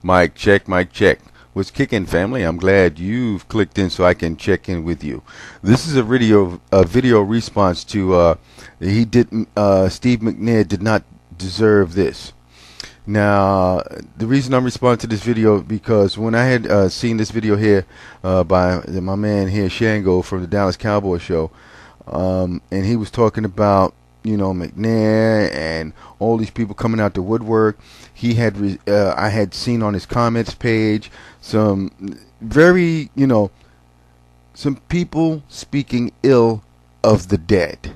Mic check, mic check. What's kicking, family? I'm glad you've clicked in so I can check in with you. This is a video response to Steve Mcnair did not deserve this. Now, the reason I'm responding to this video because when I had seen this video here by my man here Shango from the Dallas Cowboy Show, and he was talking about McNair and all these people coming out the woodwork. He had I had seen on his comments page some very some people speaking ill of the dead.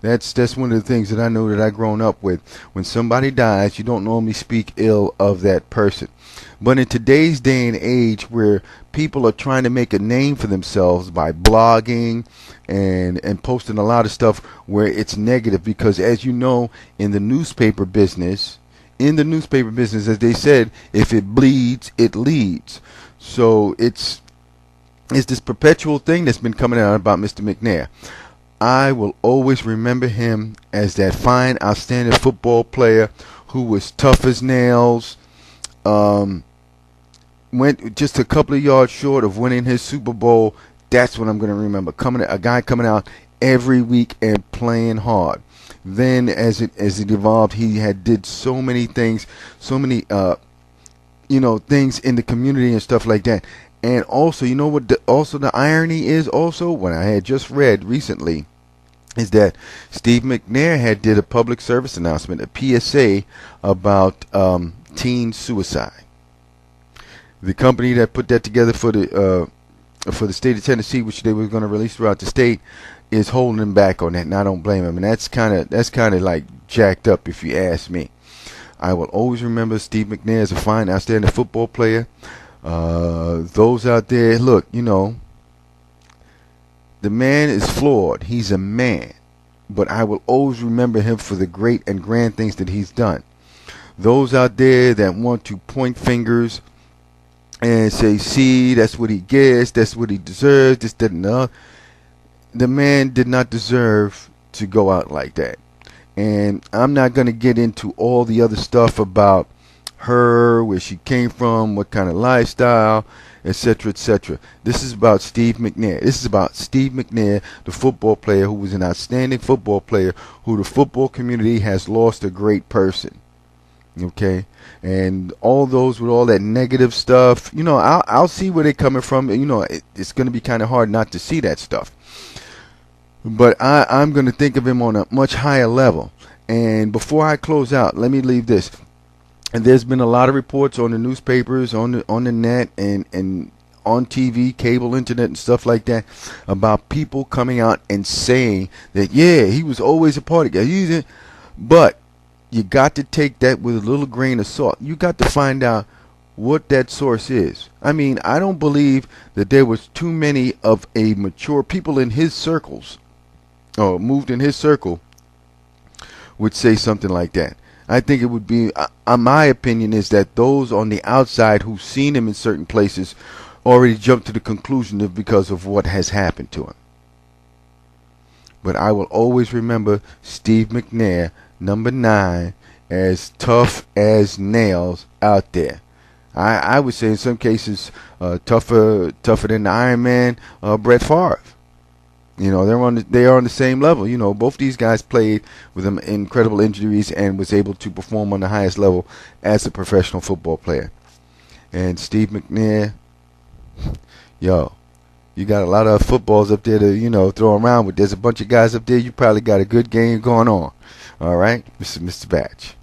That's one of the things that I know that I've grown up with. When somebody dies, you don't normally speak ill of that person. But in today's day and age where people are trying to make a name for themselves by blogging and posting a lot of stuff where it's negative, because as you know, in the newspaper business, as they said, if it bleeds, it leads. So it's this perpetual thing that's been coming out about Mr. McNair. I will always remember him as that fine, outstanding football player who was tough as nails. Went just a couple of yards short of winning his Super Bowl. That's what I'm going to remember. A guy coming out every week and playing hard. Then as it evolved, he did so many things, so many things in the community and stuff like that. And also, you know what? The irony is also what I had just read recently is that Steve McNair did a public service announcement, a PSA about teen suicide. The company that put that together for the state of Tennessee, which they were going to release throughout the state, is holding him back on that, and I don't blame him. And that's kind of like jacked up, if you ask me. I will always remember Steve McNair as a fine, outstanding football player. Those out there, look, the man is flawed. He's a man, but I will always remember him for the great and grand things that he's done. Those out there that want to point fingers and say, see, that's what he gets, that's what he deserves, this, that, and that. The man did not deserve to go out like that. And I'm not going to get into all the other stuff about her, where she came from, what kind of lifestyle, etc., etc. This is about Steve McNair. This is about Steve McNair, the football player who was an outstanding football player, who the football community has lost a great person. Okay, and all those with all that negative stuff, I'll see where they're coming from. It's going to be kind of hard not to see that stuff. But I'm going to think of him on a much higher level. And before I close out, let me leave this. And there's been a lot of reports on the newspapers, on the net, and on TV, cable, internet, and stuff like that about people coming out and saying that, yeah, he was always a party guy. But you got to take that with a little grain of salt. You got to find out what that source is. I mean, I don't believe that there was too many of a mature people in his circles, or moved in his circle, would say something like that. I think it would be, my opinion is that those on the outside who've seen him in certain places already jumped to the conclusion of because of what has happened to him. But I will always remember Steve McNair, number 9, as tough as nails out there. I would say in some cases tougher than the Iron Man, Brett Favre. They are on the same level. Both these guys played with incredible injuries and was able to perform on the highest level as a professional football player. And Steve McNair, you got a lot of footballs up there to throw around with. There's a bunch of guys up there. You probably got a good game going on. All right, Mr. Batch.